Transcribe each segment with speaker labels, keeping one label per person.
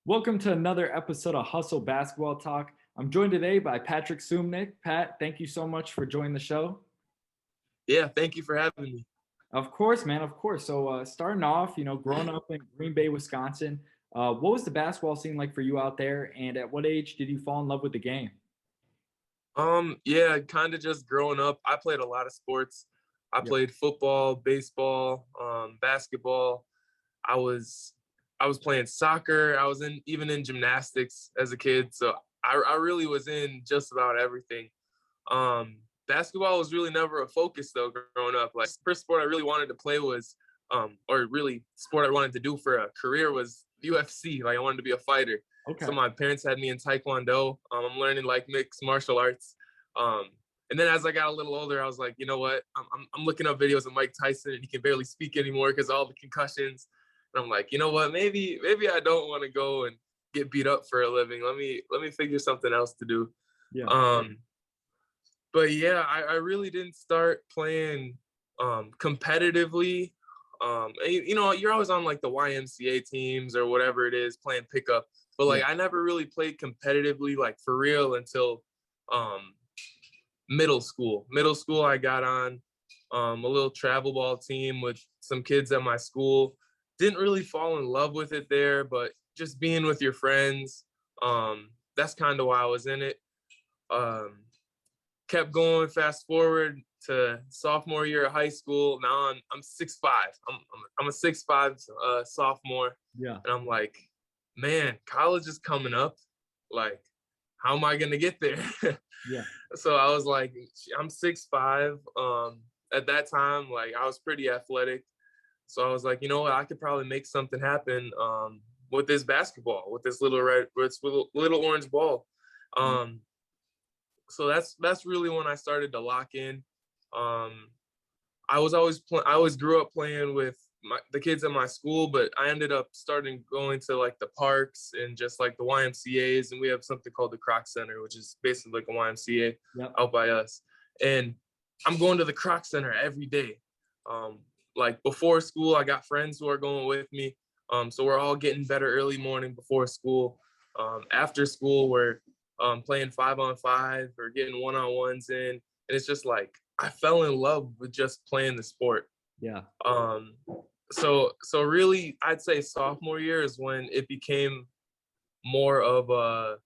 Speaker 1: Welcome to another episode of Hustle Basketball Talk. I'm joined today by Patrick Suemnick. Pat, thank you so much for joining the show.
Speaker 2: Yeah, thank you for having me.
Speaker 1: Of course, man, of course. So starting off, growing up in Green Bay, Wisconsin, what was the basketball scene like for you out there? And at what age did you fall in love with the game?
Speaker 2: Yeah, kind of just growing up. I played a lot of sports. I
Speaker 1: Yeah.
Speaker 2: played football, baseball, basketball. I was I was playing soccer. I was even in gymnastics as a kid. So I really was in just about everything. Basketball was really never a focus though growing up. Like first sport I really wanted to play was or really sport I wanted to do for a career was UFC. Like I wanted to be a fighter. So
Speaker 1: Okay.
Speaker 2: my parents had me in Taekwondo. I'm learning like mixed martial arts. Um, and then as I got a little older, I was like, you know what? I'm looking up videos of Mike Tyson, and he can barely speak anymore because all the concussions. And I'm like, you know what? Maybe I don't want to go and get beat up for a living. Let me figure something else to do.
Speaker 1: Yeah.
Speaker 2: Um, but yeah, I really didn't start playing competitively. You're always on like the YMCA teams or whatever it is, playing pickup. But
Speaker 1: Yeah.
Speaker 2: like I never really played competitively like for real until um, middle school. Middle school, I got on a little travel ball team with some kids at my school. Didn't really fall in love with it there, but just being with your friends, that's kind of why I was in it. Um, Kept going. Fast forward to sophomore year of high school. Now I'm 6'5". I'm a 6'5" sophomore,
Speaker 1: Yeah.
Speaker 2: and I'm like, man, college is coming up. Like, how am I gonna get there?
Speaker 1: Yeah.
Speaker 2: So I was like, I'm 6'5". At that time, like I was pretty athletic. So I was like, you know what, I could probably make something happen with this basketball, with this little orange ball. Um, so that's really when I started to lock in. Um, I always grew up playing with the kids at my school, but I ended up starting going to like the parks and just like the YMCA's, and we have something called the Croc Center, which is basically like a YMCA
Speaker 1: Yep.
Speaker 2: out by us. And I'm going to the Croc Center every day. Um, like before school, I got friends who are going with me. So we're all getting better early morning before school. After school, we're playing 5-on-5 or getting 1-on-1s in. And it's just like, I fell in love with just playing the sport.
Speaker 1: Yeah.
Speaker 2: Um, so really, I'd say sophomore year is when it became more of a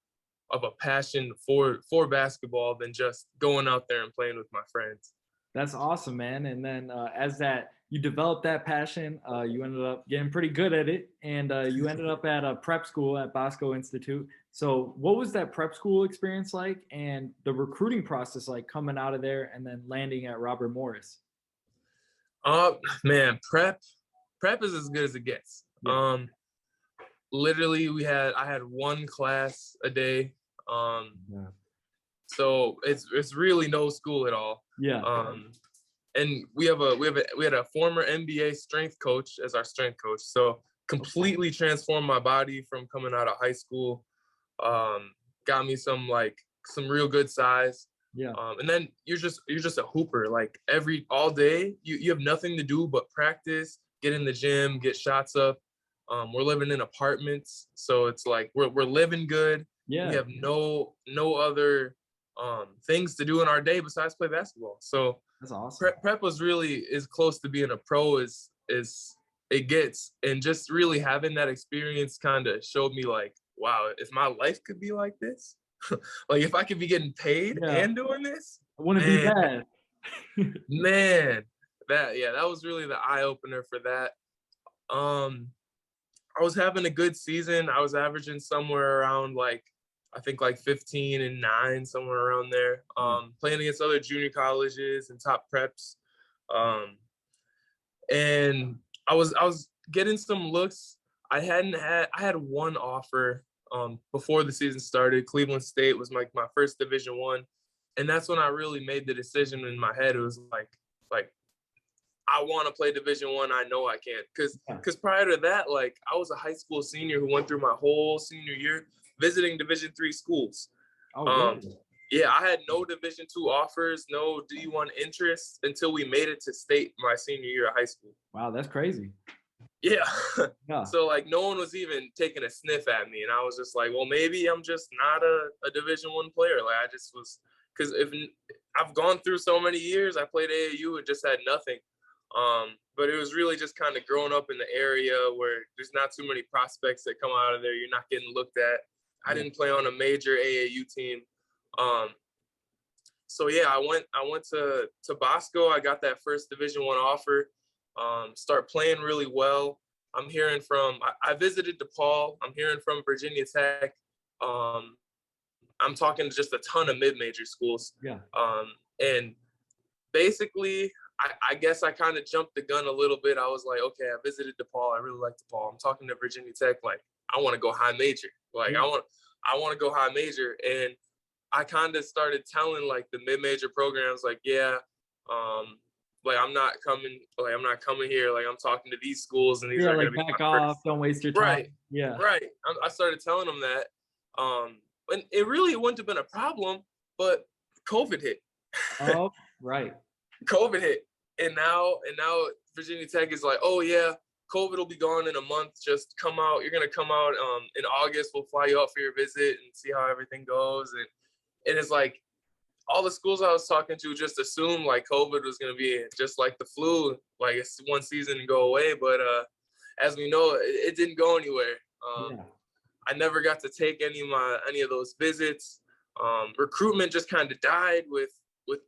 Speaker 2: passion for basketball than just going out there and playing with my friends.
Speaker 1: That's awesome, man. And then as that you developed that passion, you ended up getting pretty good at it, and you ended up at a prep school at Bosco Institute. So, what was that prep school experience like, and the recruiting process like coming out of there and then landing at Robert Morris?
Speaker 2: Man, prep is as good as it gets.
Speaker 1: Yeah.
Speaker 2: Literally, I had one class a day.
Speaker 1: Yeah.
Speaker 2: So it's really no school at all.
Speaker 1: Yeah.
Speaker 2: And we had a former NBA strength coach as our strength coach. So completely transformed my body from coming out of high school. Got me some real good size.
Speaker 1: Yeah.
Speaker 2: And then you're just a hooper. Like all day, you have nothing to do but practice, get in the gym, get shots up. We're living in apartments, so it's like we're living good. We
Speaker 1: Yeah.
Speaker 2: have no other things to do in our day besides play basketball. So
Speaker 1: That's awesome.
Speaker 2: prep was really as close to being a pro as it gets, and just really having that experience kind of showed me like, wow, if my life could be like this, like if I could be getting paid
Speaker 1: Yeah.
Speaker 2: and doing this,
Speaker 1: I wouldn't be
Speaker 2: man,
Speaker 1: bad.
Speaker 2: man, that was really the eye opener for that. I was having a good season. I was averaging somewhere around like, I think like 15-9, somewhere around there. Playing against other junior colleges and top preps. And I was getting some looks. I had one offer before the season started. Cleveland State was like my first Division 1. And that's when I really made the decision in my head. It was like I want to play Division 1. I know I can, because prior to that, like I was a high school senior who went through my whole senior year visiting Division 3 schools.
Speaker 1: Oh, really?
Speaker 2: Yeah, I had no Division 2 offers, no D1 interest until we made it to state my senior year of high school.
Speaker 1: Wow, that's crazy.
Speaker 2: Yeah.
Speaker 1: Yeah.
Speaker 2: So like no one was even taking a sniff at me, and I was just like, well, maybe I'm just not a Division I player. Like I just was, because if I've gone through so many years, I played AAU and just had nothing. But it was really just kind of growing up in the area where there's not too many prospects that come out of there. You're not getting looked at. I didn't play on a major AAU team. So yeah, I went to Bosco. I got that first Division I offer. Start playing really well. I'm hearing from, I visited DePaul. I'm hearing from Virginia Tech. I'm talking to just a ton of mid-major schools.
Speaker 1: Yeah.
Speaker 2: And basically, I guess I kind of jumped the gun a little bit. I was like, okay, I visited DePaul. I really like DePaul. I'm talking to Virginia Tech. Like, I want to go high major. Like, I want to go high major. And I kind of started telling like the mid-major programs, like, yeah, like I'm not coming here. Like I'm talking to these schools, and these
Speaker 1: Yeah,
Speaker 2: are
Speaker 1: like
Speaker 2: gonna be
Speaker 1: back
Speaker 2: my
Speaker 1: off,
Speaker 2: first.
Speaker 1: don't waste your time.
Speaker 2: Right,
Speaker 1: Yeah.
Speaker 2: right. I started telling them that, and it really wouldn't have been a problem, but COVID hit.
Speaker 1: Oh, right.
Speaker 2: COVID hit, and now Virginia Tech is like, oh yeah, COVID will be gone in a month. Just come out. You're gonna come out in August. We'll fly you out for your visit and see how everything goes. And it's like all the schools I was talking to just assumed like COVID was gonna be just like the flu, like it's one season and go away. But as we know, it didn't go anywhere.
Speaker 1: Yeah.
Speaker 2: I never got to take any of those visits. Recruitment just kind of died with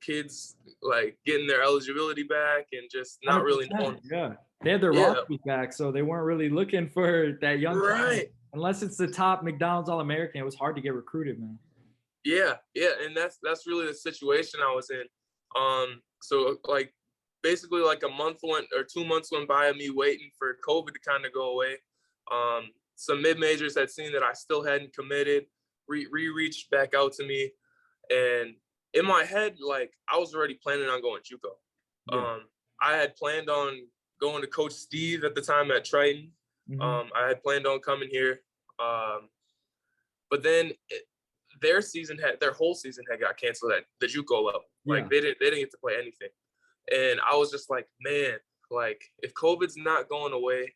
Speaker 2: kids like getting their eligibility back and just not really
Speaker 1: 100%.
Speaker 2: knowing.
Speaker 1: Yeah. They had their rosters back, so they weren't really looking for that young talent.
Speaker 2: Right.
Speaker 1: Unless it's the top McDonald's All-American, it was hard to get recruited, man.
Speaker 2: Yeah, and that's really the situation I was in. So like basically like a month went or 2 months went by of me waiting for COVID to kind of go away. Some mid majors had seen that I still hadn't committed, reached back out to me, and in my head, like I was already planning on going JUCO.
Speaker 1: Yeah.
Speaker 2: I had planned on going to Coach Steve at the time at Triton. I had planned on coming here, but then their whole season had got canceled at the JUCO level. Like they didn't get to play anything, and I was just like, man, like if COVID's not going away,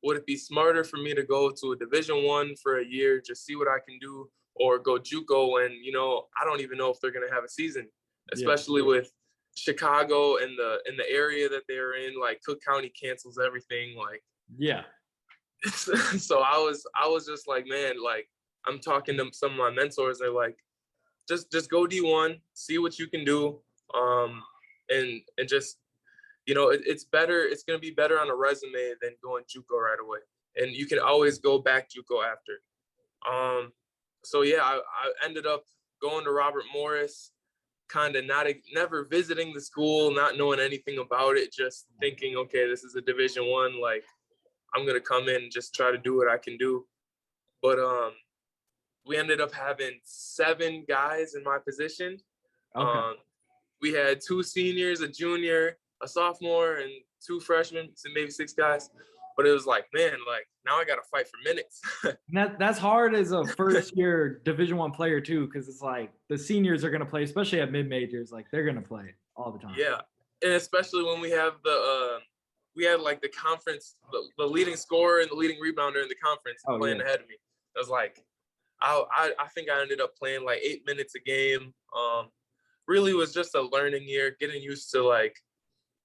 Speaker 2: would it be smarter for me to go to a Division I for a year, just see what I can do, or go JUCO? And I don't even know if they're gonna have a season, especially with Chicago and the area that they're in. Like Cook County cancels everything. Like so I was just like, man, like I'm talking to some of my mentors. They're like, just go D1, see what you can do, and just it's better. It's gonna be better on a resume than going JUCO right away, and you can always go back JUCO after. So yeah, I ended up going to Robert Morris, kind of never visiting the school, not knowing anything about it, just thinking, okay, this is a Division I, like I'm gonna come in and just try to do what I can do. But we ended up having 7 guys in my position.
Speaker 1: Okay.
Speaker 2: We had 2 seniors, a junior, a sophomore, and 2 freshmen, so maybe 6 guys. But it was like, man, like now I got to fight for minutes.
Speaker 1: That's hard as a first-year Division I player too, because it's like the seniors are gonna play, especially at mid majors. Like they're gonna play all the time.
Speaker 2: Yeah, and especially when we have we had like the conference, the leading scorer and the leading rebounder in the conference playing ahead of me. I was like, I think I ended up playing like 8 minutes a game. Really was just a learning year, getting used to like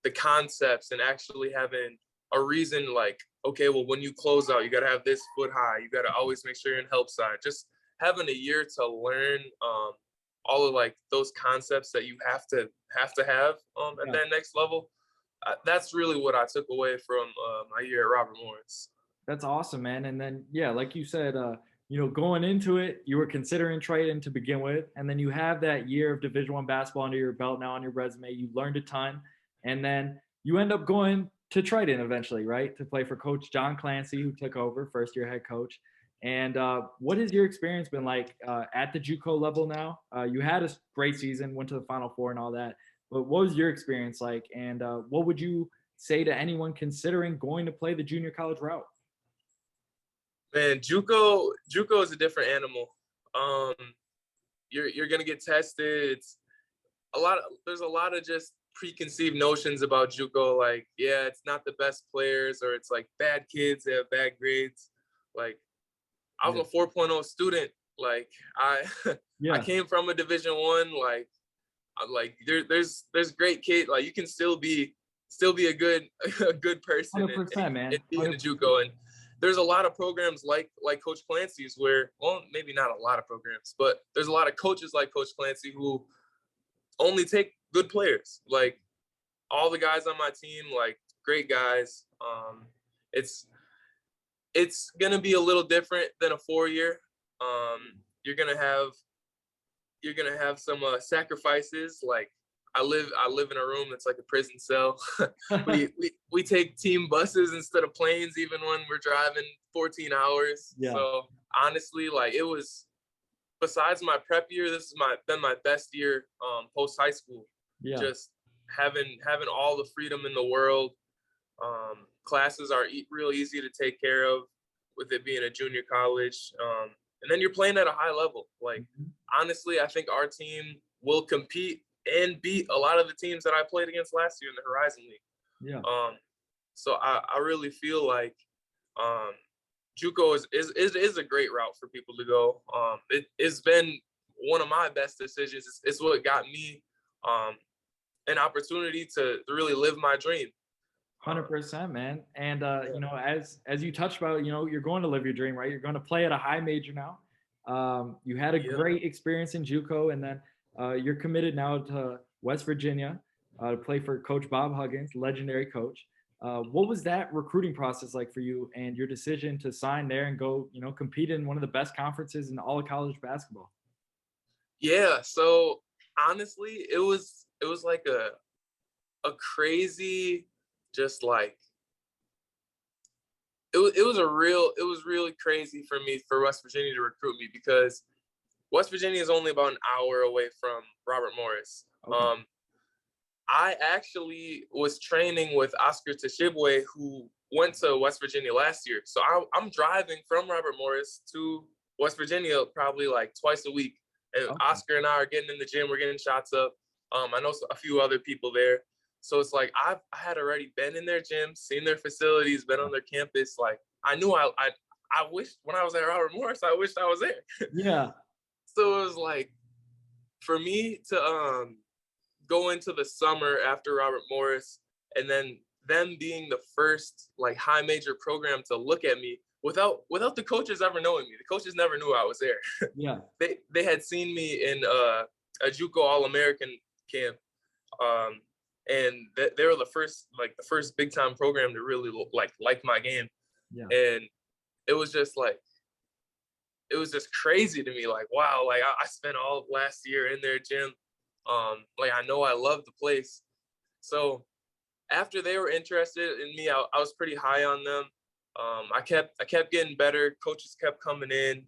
Speaker 2: the concepts and actually having a reason, like, okay, well, when you close out, you got to have this foot high. You got to always make sure you're in help side. Just having a year to learn all of like those concepts that you have to have at that next level. That's really what I took away from my year at Robert Morris.
Speaker 1: That's awesome, man. And then, yeah, like you said, going into it, you were considering Triton to begin with, and then you have that year of Division I basketball under your belt now on your resume. You learned a ton, and then you end up going to Triton eventually, right, to play for Coach John Clancy, who took over, first-year head coach. And what has your experience been like at the JUCO level now? You had a great season, went to the Final Four and all that, but what was your experience like, and what would you say to anyone considering going to play the junior college route?
Speaker 2: Man, JUCO is a different animal. You're gonna get tested. There's a lot of just preconceived notions about JUCO, like, yeah, it's not the best players, or it's like bad kids, they have bad grades. Like, I was a 4.0 student. Like, I I came from a Division I. Like there's great kids. Like, you can still be a good person
Speaker 1: 100%, man.
Speaker 2: and be in a JUCO. And there's a lot of programs like Coach Clancy's where, well, maybe not a lot of programs, but there's a lot of coaches like Coach Clancy who only take good players. Like, all the guys on my team, like, great guys. It's gonna be a little different than a 4-year. You're gonna have some sacrifices. Like, I live in a room that's like a prison cell. we take team buses instead of planes, even when we're driving 14 hours.
Speaker 1: Yeah.
Speaker 2: So honestly, like, it was, besides my prep year, this has been my best year post high school.
Speaker 1: Yeah.
Speaker 2: Just having all the freedom in the world. Classes are real easy to take care of, with it being a junior college. And then you're playing at a high level. Like, honestly, I think our team will compete and beat a lot of the teams that I played against last year in the Horizon League.
Speaker 1: Yeah.
Speaker 2: So I really feel like JUCO is a great route for people to go. It's been one of my best decisions. It's what got me an opportunity to really live my dream.
Speaker 1: 100%, man. And you know, as you touched about, you know, you're going to live your dream, right? You're going to play at a high major now. You had a great experience in JUCO, and then you're committed now to West Virginia to play for Coach Bob Huggins, legendary coach. What was that recruiting process like for you, and your decision to sign there and go, you know, compete in one of the best conferences in all of college basketball?
Speaker 2: Yeah. So honestly, it was like a crazy, just like, it was really crazy for me, for West Virginia to recruit me, because West Virginia is only about an hour away from Robert Morris. Okay. I actually was training with Oscar Tshiebwe, who went to West Virginia last year. So I'm driving from Robert Morris to West Virginia probably like twice a week. And Oscar and I are getting in the gym. We're getting shots up. I know a few other people there. So it's like, I had already been in their gym, seen their facilities, been on their campus. Like, I knew I wished, when I was at Robert Morris, I wished I was there.
Speaker 1: Yeah.
Speaker 2: So it was like, for me to go into the summer after Robert Morris, and then them being the first like high major program to look at me without the coaches ever knowing me. The coaches never knew I was there.
Speaker 1: Yeah.
Speaker 2: They had seen me in a JUCO All-American camp. And they were the first big time program to really like my game. Yeah. And it was just crazy to me. Like, wow, like I spent all of last year in their gym. Like, I know I love the place. So after they were interested in me, I was pretty high on them. I kept getting better. Coaches kept coming in.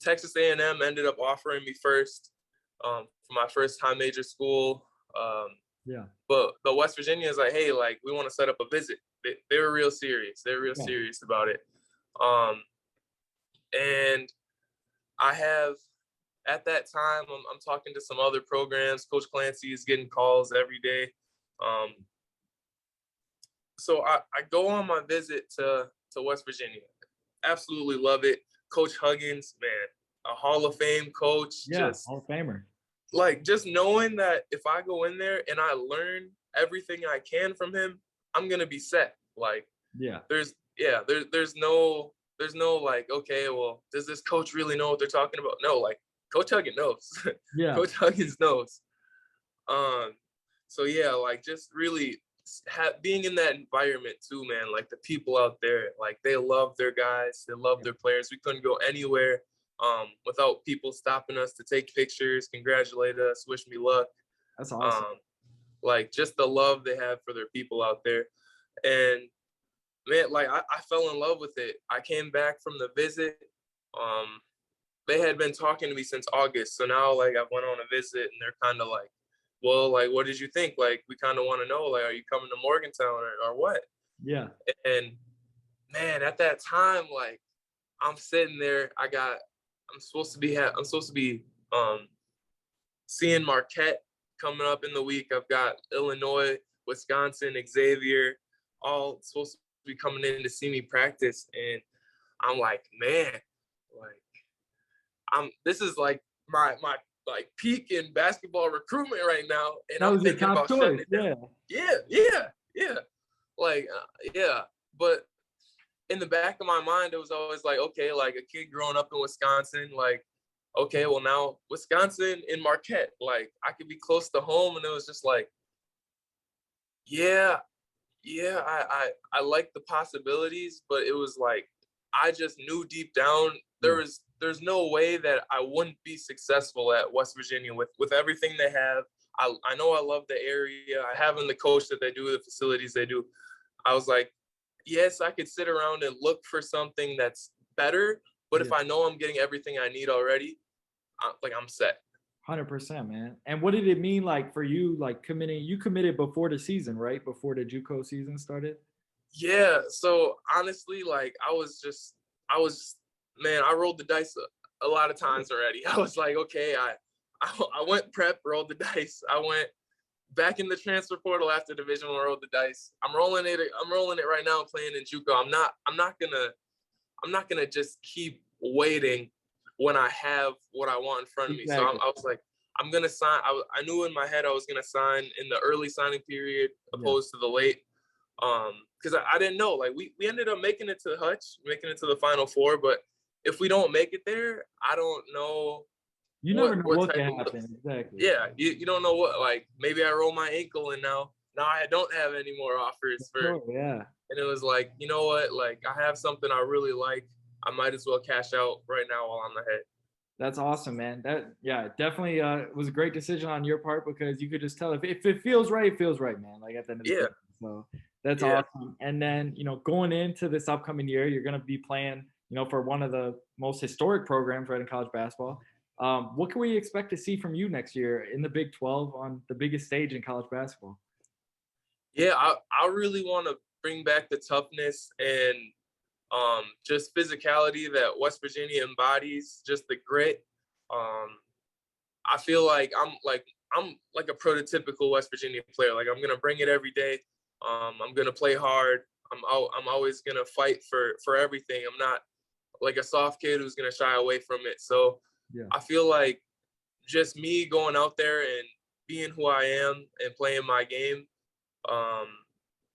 Speaker 2: Texas A&M ended up offering me first for my first time major school. Yeah. But West Virginia is like, hey, like, we want to set up a visit. They were real serious. They're real serious about it. And I have, at that time, I'm talking to some other programs. Coach Clancy is getting calls every day. So I go on my visit to West Virginia. Absolutely love it. Coach Huggins, man, a Hall of Fame coach.
Speaker 1: Yeah, just Hall of Famer.
Speaker 2: Like, just knowing that if I go in there and I learn everything I can from him, I'm gonna be set. Like, there's no like, okay, well, does this coach really know what they're talking about? No, like, Coach Huggins knows. Yeah. Coach Huggins knows. So yeah, like, just really being in that environment too, man. Like, the people out there, like, they love their guys, they love their players. We couldn't go anywhere without people stopping us to take pictures, congratulate us, wish me luck.
Speaker 1: That's awesome.
Speaker 2: Like, just the love they have for their people out there. And man, like, I fell in love with it. I came back from the visit. They had been talking to me since August. So now, like, I went on a visit and they're kind of like, well, like, what did you think? Like, we kind of want to know, like, are you coming to Morgantown or what? Yeah. And man, at that time, like, I'm sitting there, I'm supposed to be seeing Marquette coming up in the week. I've got Illinois, Wisconsin, Xavier, all supposed to be coming in to see me practice. And I'm like, man, this is like my like peak in basketball recruitment right now. And
Speaker 1: That
Speaker 2: I'm
Speaker 1: was your
Speaker 2: thinking
Speaker 1: top
Speaker 2: about shutting
Speaker 1: choice.
Speaker 2: it down. Yeah. Like, yeah. But in the back of my mind, it was always like, okay, like a kid growing up in Wisconsin, like, okay, well now Wisconsin in Marquette, like I could be close to home. And it was just like, yeah, I like the possibilities, but it was like, I just knew deep down there's no way that I wouldn't be successful at West Virginia with everything they have. I know I love the area. Having the coach that they do, the facilities they do. I was like, yes, I could sit around and look for something that's better, but if I know I'm getting everything I need already, I'm set.
Speaker 1: 100%, man. And what did it mean like for you, like committing? You committed before the season, right? Before the JUCO season started?
Speaker 2: Yeah. So honestly, like man, I rolled the dice a lot of times already. I was like, okay, I went prep, rolled the dice. I went back in the transfer portal after Division I, rolled the dice. I'm rolling it right now, playing in JUCO. I'm not gonna just keep waiting when I have what I want in front of me. So I was like, I'm gonna sign. I knew in my head I was gonna sign in the early signing period opposed to the late. Because I didn't know. Like we ended up making it to Hutch, making it to the Final Four, but if we don't make it there, I don't know.
Speaker 1: You never know what can happen. Exactly.
Speaker 2: Yeah, you don't know what. Like maybe I roll my ankle and now I don't have any more offers for.
Speaker 1: Sure, yeah.
Speaker 2: And it was like, you know what? Like I have something I really like. I might as well cash out right now while I'm ahead.
Speaker 1: That's awesome, man. Definitely was a great decision on your part because you could just tell if it feels right, it feels right, man. Like at the end of the day. So that's awesome. And then, going into this upcoming year, you're going to be playing, for one of the most historic programs, right, in college basketball. What can we expect to see from you next year in the Big 12 on the biggest stage in college basketball?
Speaker 2: Yeah, I really want to bring back the toughness and just physicality that West Virginia embodies, just the grit. I feel like I'm like a prototypical West Virginia player. Like I'm gonna bring it every day. I'm gonna play hard. I'm always gonna fight for everything. I'm not like a soft kid who's gonna shy away from it. So I feel like just me going out there and being who I am and playing my game.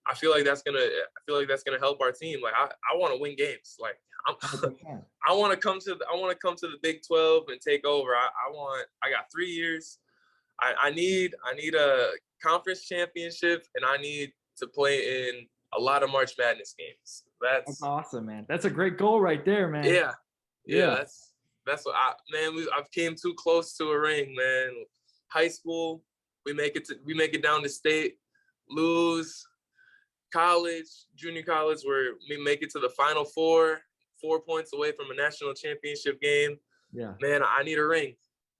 Speaker 2: I feel like that's gonna help our team. Like I want to win games. Like I want to come to the Big 12 and take over. I got 3 years. I need a conference championship and I need to play in a lot of March Madness games.
Speaker 1: That's awesome, man. That's a great goal right there, man.
Speaker 2: Yeah. That's what I've came too close to a ring, man. High school, we make it down to state, lose. College, junior college, where we make it to the Final Four, 4 points away from a national championship game. Yeah, man, I need a ring.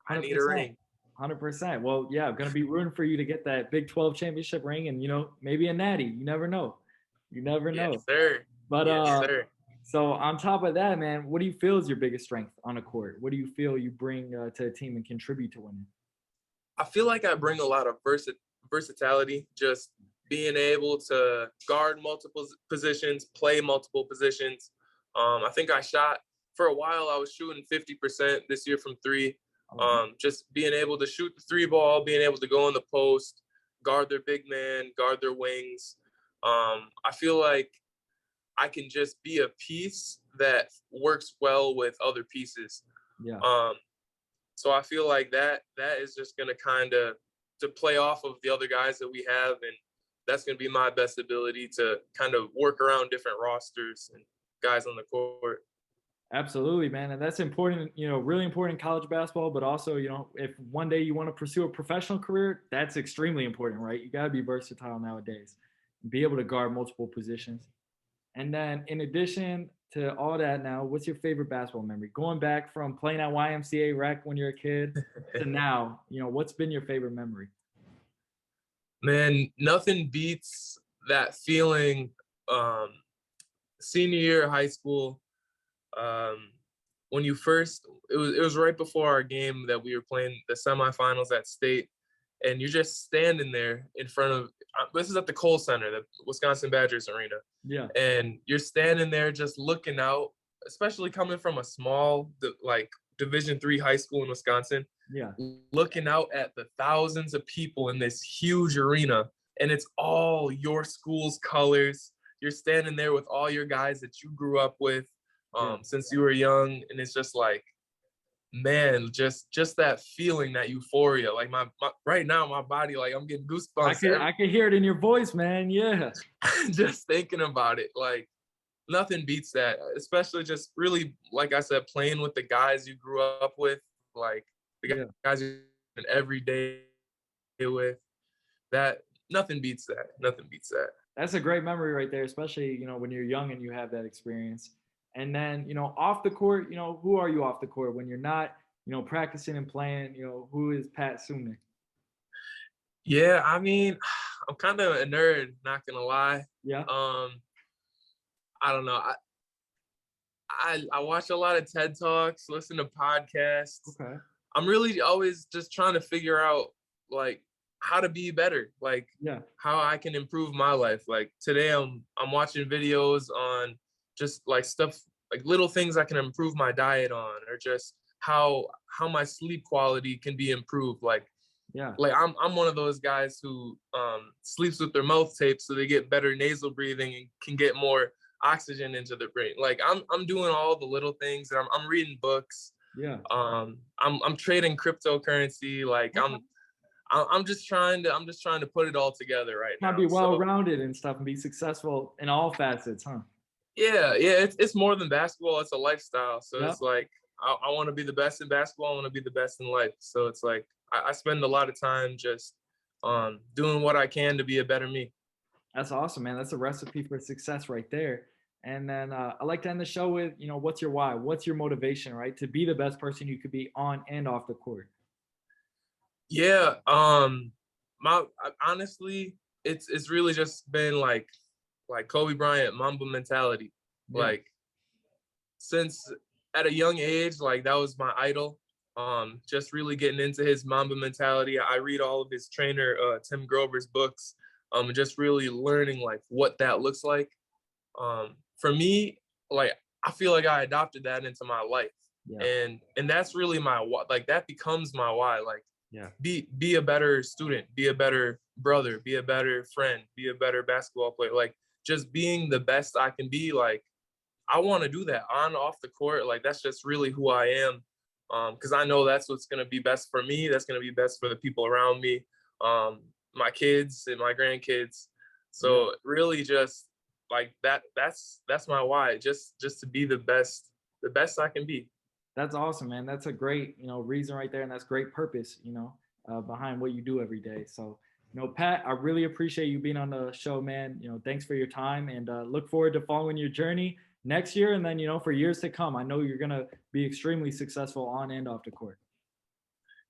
Speaker 2: 100%. I need a ring.
Speaker 1: 100%. Well, yeah, I'm gonna be rooting for you to get that Big 12 championship ring, and maybe a natty. You never know.
Speaker 2: Yes, sir.
Speaker 1: But so on top of that, man, what do you feel is your biggest strength on a court? What do you feel you bring to a team and contribute to winning?
Speaker 2: I feel like I bring a lot of versatility. Just being able to guard multiple positions, play multiple positions. I think I shot for a while. I was shooting 50% this year from three. Just being able to shoot the three ball, being able to go in the post, guard their big man, guard their wings. I feel like I can just be a piece that works well with other pieces. Yeah. So I feel like that is just going to kind of to play off of the other guys that we have, and that's going to be my best ability to kind of work around different rosters and guys on the court.
Speaker 1: Absolutely, man. And that's important, really important in college basketball, but also, if one day you want to pursue a professional career, that's extremely important, right? You got to be versatile nowadays, be able to guard multiple positions. And then in addition to all that now, what's your favorite basketball memory? Going back from playing at YMCA Rec when you're a kid to now, what's been your favorite memory?
Speaker 2: Man, nothing beats that feeling senior year of high school. When you first, it was right before our game that we were playing the semifinals at state. and you're just standing there in front of, this is at the Kohl Center, the Wisconsin Badgers arena.
Speaker 1: Yeah.
Speaker 2: And you're standing there just looking out, especially coming from a small, like Division III high school in Wisconsin.
Speaker 1: Yeah.
Speaker 2: Looking out at the thousands of people in this huge arena, and it's all your school's colors. You're standing there with all your guys that you grew up with since you were young, and it's just like, man, just that feeling, that euphoria. Like my right now, my body, like I'm getting goosebumps.
Speaker 1: I can hear it in your voice, man. Yeah.
Speaker 2: Just thinking about it, like nothing beats that. Especially just really, like I said, playing with the guys you grew up with, like the guys you spend every day with. That nothing beats that. Nothing beats that.
Speaker 1: That's a great memory right there, especially, when you're young and you have that experience. And then, off the court, who are you off the court when you're not, practicing and playing? Who is Pat Suemnick?
Speaker 2: Yeah, I mean, I'm kind of a nerd, not gonna lie.
Speaker 1: Yeah.
Speaker 2: I don't know. I watch a lot of TED Talks, listen to podcasts.
Speaker 1: Okay.
Speaker 2: I'm really always just trying to figure out like how to be better, like how I can improve my life. Like today I'm watching videos on just like stuff, like little things I can improve my diet on, or just how my sleep quality can be improved. Like I'm one of those guys who sleeps with their mouth taped so they get better nasal breathing and can get more oxygen into the brain. Like I'm doing all the little things, and I'm reading books.
Speaker 1: Yeah.
Speaker 2: I'm trading cryptocurrency. Like I'm just trying to put it all together right now.
Speaker 1: Be well-rounded and stuff and be successful in all facets, huh?
Speaker 2: Yeah. It's more than basketball. It's a lifestyle. So it's like I want to be the best in basketball. I want to be the best in life. So it's like I spend a lot of time just doing what I can to be a better me.
Speaker 1: That's awesome, man. That's a recipe for success right there. And then I like to end the show with, what's your why? What's your motivation, right? To be the best person you could be on and off the court.
Speaker 2: Yeah. Honestly, it's really just been like Kobe Bryant, Mamba mentality. Yeah. Like since at a young age, like that was my idol. Just really getting into his Mamba mentality. I read all of his trainer, Tim Grover's books, just really learning like what that looks like. For me, like I feel like I adopted that into my life. Yeah. And that's really my why. Like that becomes my why. Like be a better student, be a better brother, be a better friend, be a better basketball player. Like just being the best I can be. Like I want to do that on off the court. Like that's just really who I am. Because I know that's what's going to be best for me. That's going to be best for the people around me, my kids and my grandkids. So really just like that's my why, just to be the best I can be.
Speaker 1: That's awesome, man. That's a great, reason right there. And that's great purpose, behind what you do every day. So, Pat, I really appreciate you being on the show, man. Thanks for your time, and look forward to following your journey next year. And then, for years to come, I know you're going to be extremely successful on and off the court.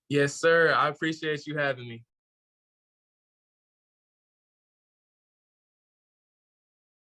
Speaker 2: Yes, sir. I appreciate you having me.